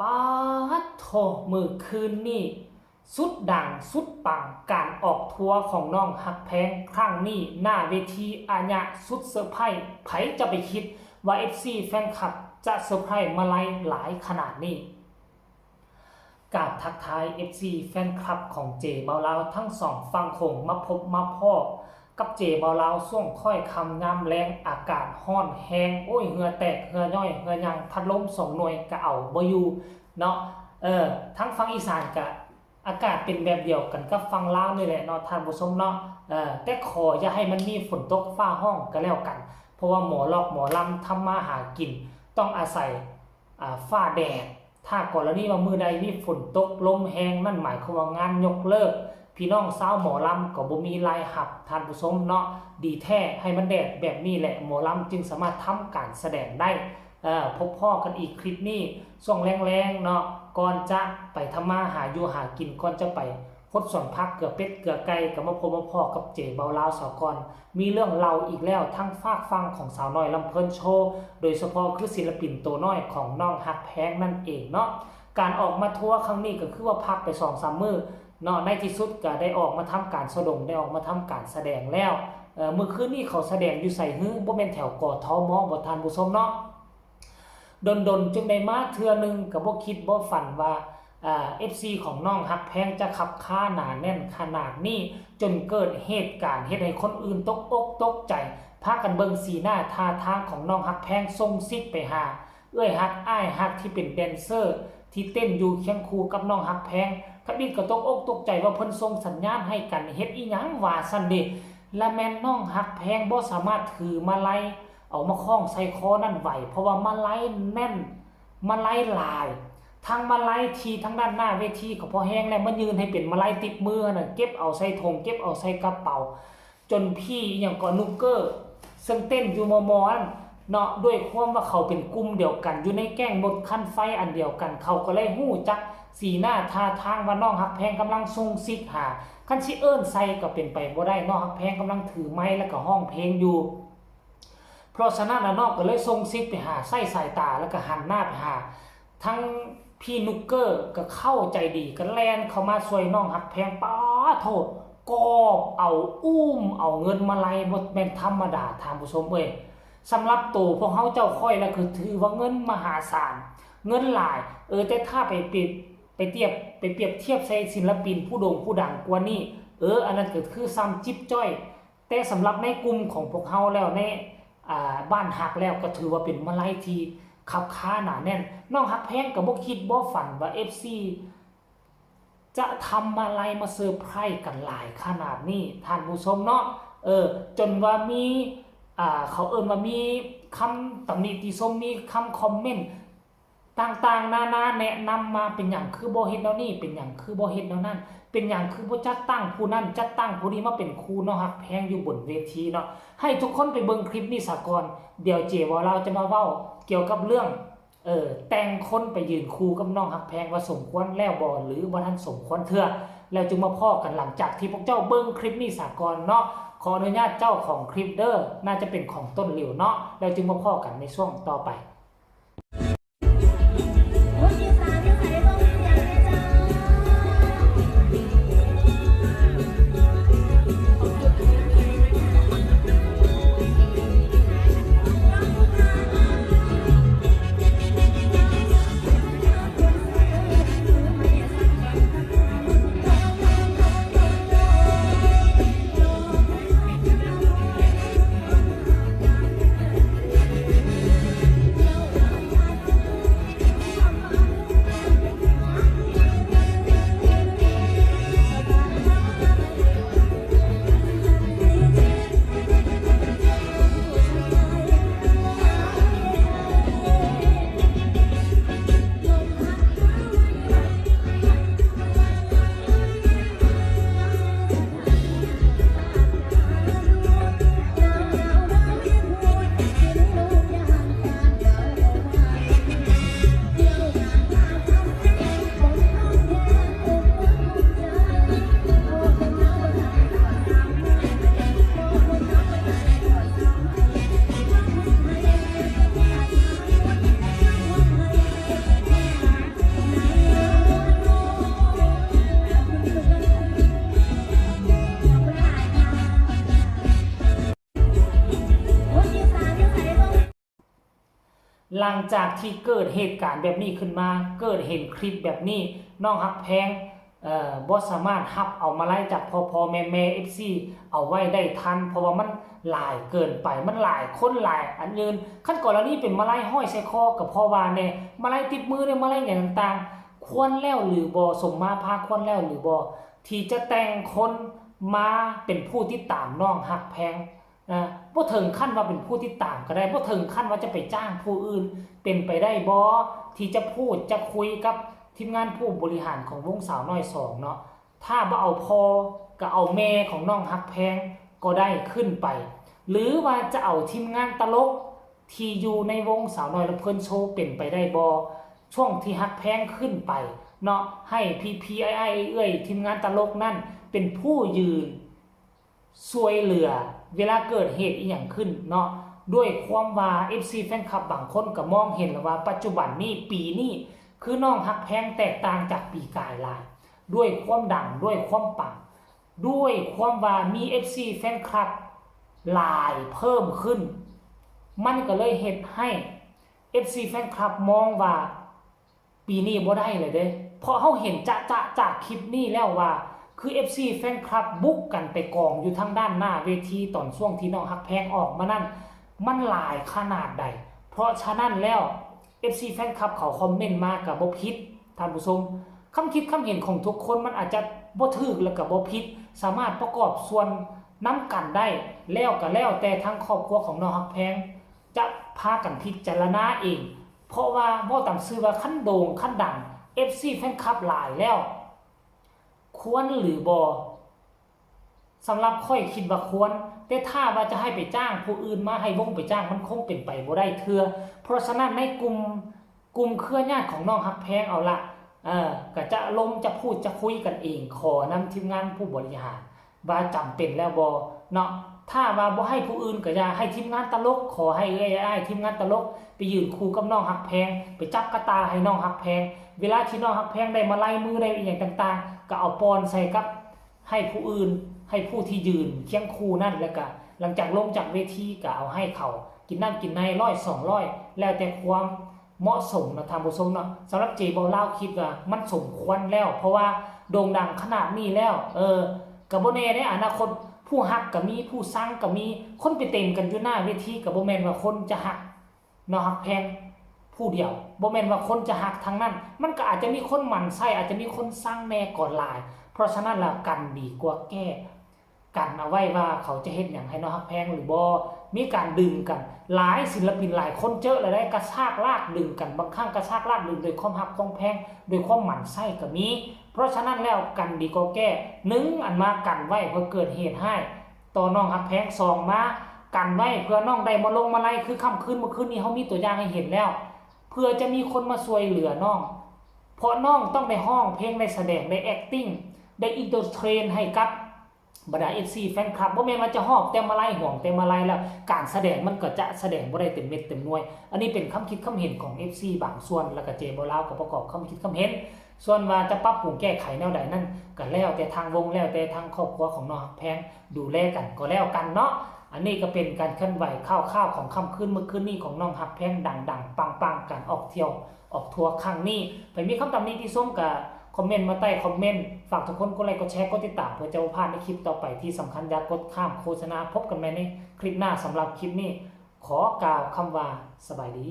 ป๊าดโถมือคืนนี่สุดดังสุดปังการออกทัวร์ของน้องฮักแพงครั้งนี้หน้าเวทีอาญะสุดเซอร์ไพรส์ไผจะไปคิดว่า FC แฟนคลับจะเซอร์ไพรส์มาลัยหลายขนาดนี้กราบทักทาย FC แฟนคลับของเจเบาลาวทั้งสองฝั่งโขงมาพบมาพ่อกับเจเบาลาวช่วงค่อยคำยามแรงอากาศร้อนแห้งโอ้ยเหงื่อแตกเหงื่อย่อยเหงื่อยังพัดลม2หน่วยก็เอาบ่อยู่เนาะทั้งฝั่งอีสานก็อากาศเป็นแบบเดียวกันกับฝั่งลาวนี่แหละเนาะท่านผู้ชมเนาะแต่ขออย่าให้มันมีฝนตกฟ้าห้องก็แล้วกันเพราะว่าหมอลอกหมอลำทำมาหากินต้องอาศัยฟ้าแดดถ้ากรณีว่ามือใดมีฝนตกลมแห้งนั่นหมายความว่างานยกเลิกพี่น้องสาวหมอลำก็บ่มีรายหับท่านผู้ชมเนาะดีแท้ให้มันแดดแบบนี้แหละหมอลำจึงสามารถทำการแสดงได้พบพ่อกันอีกคลิปนี้ช่วงแรงๆเนาะก่อนจะไปทำมาหาอยู่หากินก่อนจะไปพดส่วนพักเกือเป็ดเกือไก่กับมาพบมาพ่อกับเจเบาลาวสาวกรมีเรื่องเล่าอีกแล้วทั้งฝากฟังของสาวน้อยลำเพลินโชว์โดยเฉพาะคือศิลปินตัวน้อยของน้องฮักแพงนั่นเองเนาะการออกมาทัวร์ครั้งนี้ก็คือว่าพักไป2-3 มื้อเนาะในที่สุดก็ได้ออกมาทำการแสดงได้ออกมาทำการแสดงแล้วเมื่อคืนนี้เขาแสดงอยู่ใส่ฮื้อบ่แม่นแถวกทมบ่ทันผู้ชมเนาะดนจึงได้มาเทื่อนึงก็บ่คิดบ่ฝันว่าFC ของน้องฮักแพงจะขับค่าหนาแน่นขนาดนี้จนเกิดเหตุการณ์เฮ็ดให้คนอื่นตกอกตกใจพากันเบิ่งสีหน้าท่าทางของน้องฮักแพงส่งซิกไปหาเอ้ยฮักอ้ายฮักที่เป็นแดนเซอร์ที่เต้นอยู่เคียงคู่กับน้องฮักแพงคันนี้ก็ตกอกตกใจว่าเพิ่นส่งสัญญาณให้กันเฮ็ดอีหยังว่าซั่นเด้และแม่นน้องฮักแพงบ่สามารถถือมาลัยเอามาคล้องใส่คอนั่นไหวเพราะว่ามาลัยแน่นมาลัยหลายทางมาลัยทีทั้งด้านหน้าเวทีก็พอแห้งแล้วมันยืนให้เป็นมาลัยติดมือน่ะเก็บเอาใส่ถุงเก็บเอาใส่กระเป๋าจนพี่อย่างก็นุกเกอร์ซึ่งเต้นอยู่มอเนาะด้วยความว่าเขาเป็นกลุ่มเดียวกันอยู่ในแก้งบนคันไฟอันเดียวกันเขาก็เลยฮู้จักสีหน้าท่าทางว่าน้องฮักแพงกำลังส่งซิกหาคันสิเอิ้นใส่ก็เป็นไปบ่ได้น้องฮักแพงกำลังถือไม้แล้วก็ร้องเพลงอยู่เพราะฉะนั้นน้องก็เลยส่งซิกไปหาใส่สายตาแล้วก็หันหน้าไปหาทั้งพี่นุกเกอร์ก็เข้าใจดีก็แลนเข้ามาช่วยน้องฮักแพงป้าโทษกอบเอาเอาเงินมาไล่บ่แม่นธรรมดาท่านผู้ชมเอ้ยสำหรับตัวพวกเขาเจ้าค่อยแล้วคือถือว่าเงินมหาศาลเงินหลายแต่ถ้าไปเปรียบเทียบใส่ศิลปินผู้โด่งผู้ดังกว่านี้อันนั้นก็คือซ้ำจิ๊บจ้อยแต่สำหรับในกลุ่มของพวกเขาแล้วในบ้านฮักแล้วก็ถือว่าเป็นมาลัยที่ขับค้าหนาแน่นน้องฮักแพงก็บ่คิดบ่ฝันว่า FC จะทำมาลัยมาเซอร์ไพรส์กันหลายขนาดนี้ท่านผู้ชมเนาะจนว่ามีเขาว่ามีคำตำหนิติชมมีคำคอมเมนต์ต่างๆนานาแนะนำมาเป็นอย่างคือบ่เฮ็ดแนวนี้เป็นอย่างคือบ่เฮ็ดแนวนั้นเป็นอย่างคือบ่จัดตั้งผู้นั้นจัดตั้งผู้นี้มาเป็นครูเนาะฮักแพงอยู่บนเวทีเนาะให้ทุกคนไปเบิ่งคลิปนี้ซะก่อนเดี๋ยวเจว่าเราจะมาเว้าเกี่ยวกับเรื่องแต่งคนไปยืนคู่กับน้องฮักแพงว่าสมควรแล้วบ่หรือบ่ทันสมควรเทื่อแล้วจึงมาพ้อกันหลังจากที่พวกเจ้าเบิ่งคลิปนี้ซะก่อนเนาะขออนุญาตเจ้าของคลิปเด้อน่าจะเป็นของต้นหลิวเนาะแล้วจึงมาพ้อกันในช่วงต่อไป หลังจากที่เกิดเหตุการณ์แบบนี้ขึ้นมาเกิดเห็นคลิปแบบนี้น้องฮักแพงบ่สามารถรับเอามาไล่จากพ่อแม่ๆ FC เอาไว้ได้ทันเพราะว่ามันหลายเกินไปมันหลายคนหลายอันยืนขั้นก่อนแล้วนี่เป็นมาไล่ห้อยใส่คอกับพ่อว่าแน่มาไล่ติดมือเนี่ยมาไล่อย่างต่างๆควรแล้วหรือบ่สมมาภาควรแล้วหรือบ่ที่จะแต่งคนมาเป็นผู้ที่ตามน้องฮักแพงบ่ถึงขั้นว่าเป็นผู้ที่ตามก็ได้บ่ถึงขั้นว่าจะไปจ้างผู้อื่นเป็นไปได้บ่ที่จะพูดจะคุยกับทีมงานผู้บริหารของวงสาวน้อย2เนาะถ้าบ่เอาพ่อก็เอาแม่ของน้องฮักแพงก็ได้ขึ้นไปหรือว่าจะเอาทีมงานตลกที่อยู่ในวงสาวน้อยและเพิ่นโชว์เป็นไปได้บ่ช่วงที่ฮักแพงขึ้นไปเนาะให้พี่ๆอ้ายๆเอ้ยทีมงานตลกนั่นเป็นผู้ยืนช่วยเหลือเวลาเกิดเหตุอีหยังขึ้นเนาะด้วยความว่า FC แฟนคลับบางคนก็มองเห็นแล้วว่าปัจจุบันนี้ปีนี้คือน้องฮักแพงแตกต่างจากปีกายหลายด้วยความดังด้วยความปังด้วยความว่ามี FC แฟนคลับหลายเพิ่มขึ้นมันก็เลยเฮ็ดให้ FC แฟนคลับมองว่าปีนี้บ่ได้เลยเด้เพราะเฮาเห็นจะจากคลิปนี้แล้วว่าคือ FC แฟนคลับบุกกันไปกองอยู่ทางด้านหน้าเวทีตอนช่วงที่น้องฮักแพงออกมานั่นมันหลายขนาดใดเพราะฉะนั้นแล้ว FC แฟนคลับเขาคอมเมนต์มาก็บ่ผิดท่านผู้ชมคำคิดคำเห็นของทุกคนมันอาจจะบ่ถูกแล้วก็บ่ผิดสามารถประกอบส่วนนํกันได้แล้วก็แล้วแต่ทางครอบครัวของน้องฮักแพงจะพากันพิจารณาเองเพราะว่าบ่ตามชื่อว่าคันโด่งคันดัง FC แฟนคลับหลายแล้วควรหรือบ่สำหรับค่อยคิดว่าควรแต่ถ้าว่าจะให้ไปจ้างผู้อื่นมาให้วงไปจ้างมันคงเป็นไปบ่ได้เทื่อเพราะฉะนั้นในกลุ่มเครือญาติของน้องฮักแพงเอาละก็จะลงจะพูดจะคุยกันเองขอนำทีมงานผู้บริหารว่าจำเป็นแล้วบ่เนาะถ้าว่าบ่ให้ผู้อื่นก็อย่าให้ทีมงานตลกขอให้อ้ายทีมงานตลกไปยืนคู่กับน้องฮักแพงไปจับกระตาให้น้องฮักแพงเวลาที่น้องฮักแพงได้มาไล่มือได้อีหยังต่างๆก็เอาปอนใส่กับให้ผู้อื่นให้ผู้ที่ยืนเคียงคู่นั่นแล้วก็หลังจากลงจากเวทีก็เอาให้เขากินน้ำกินใน100 200แล้วแต่ความเหมาะสมนะท่านผู้ชมเนาะสำหรับเจบ่เล่าคิดว่ามันสมควรแล้วเพราะว่าโด่งดังขนาดนี้แล้วก็บ่แน่ในอนาคตผู้ฮักก็มีผู้ซังก็มีคนไปเต็มกันอยู่หน้าเวทีก็บ่แม่นว่าคนจะฮักเนาะฮักแพงผู้เดียวบ่แม่นว่าคนจะฮักทั้งนั้นมันก็อาจจะมีคนหมั่นไส้อาจจะมีคนซังแน่ก่อนหลายเพราะฉะนั้นแล้วกันดีกว่าแก้กันเอาไว้ว่าเขาจะเฮ็ดหยังให้น้องฮักแพงหรือบ่มีการดึงกันหลายศิลปินหลายคนเจอแล้วได้กระชากลากดึงกันบางครั้งกระชากลากดึงโดยความฮักความแพงโดยความหมั่นไส้ก็มีเพราะฉะนั้นแล้วกันดีกว่าแก้1อันมากันไว้เพื่อเกิดเหตุให้ต่อน้องฮักแพง2มากันไว้เพื่อน้องได้มาลงมาไล่คือค่ำคืนเมื่อคืนนี้เฮามีตัวอย่างให้เห็นแล้วเพื่อจะมีคนมาช่วยเหลือน้องเพราะน้องต้องได้ร้องเพลงได้แสดงได้ acting ได้อินเตอร์เทรนให้กับบรรดา FC แฟนคลับบ่แม่นว่าจะฮอบแต่มาไล่ห่วงแต่มาไล่แล้วการแสดงมันก็จะแสดงบ่ได้เต็มเม็ดเต็มหน่วยอันนี้เป็นความคิดความเห็นของ FC บางส่วนแล้วก็เจบ่ลาวก็ประกอบความคิดความเห็นส่วนว่าจะปรับปรุงแก้ไขแนวใดนั่นก็แล้วแต่ทางวงแล้วแต่ทางครอบครัวของน้องฮักแพงดูแลกันก็แล้วกันเนาะอันนี้ก็เป็นการเคลื่อนไหวคร่าวๆของค่ำคืนเมื่อคืนนี้ของน้องฮักแพงดังๆปังๆการออกเที่ยวออกทัวร์ครั้งนี้ไปมีคำตำหนิที่ส้มกับคอมเมนต์มาใต้คอมเมนต์ฝากทุกคนกดไลค์กดแชร์กดติดตามเพื่อจะบ่พลาดในคลิปต่อไปที่สำคัญอย่ากดข้ามโฆษณาพบกันใหม่ในคลิปหน้าสำหรับคลิปนี้ขอกล่าวคำว่าสบายดี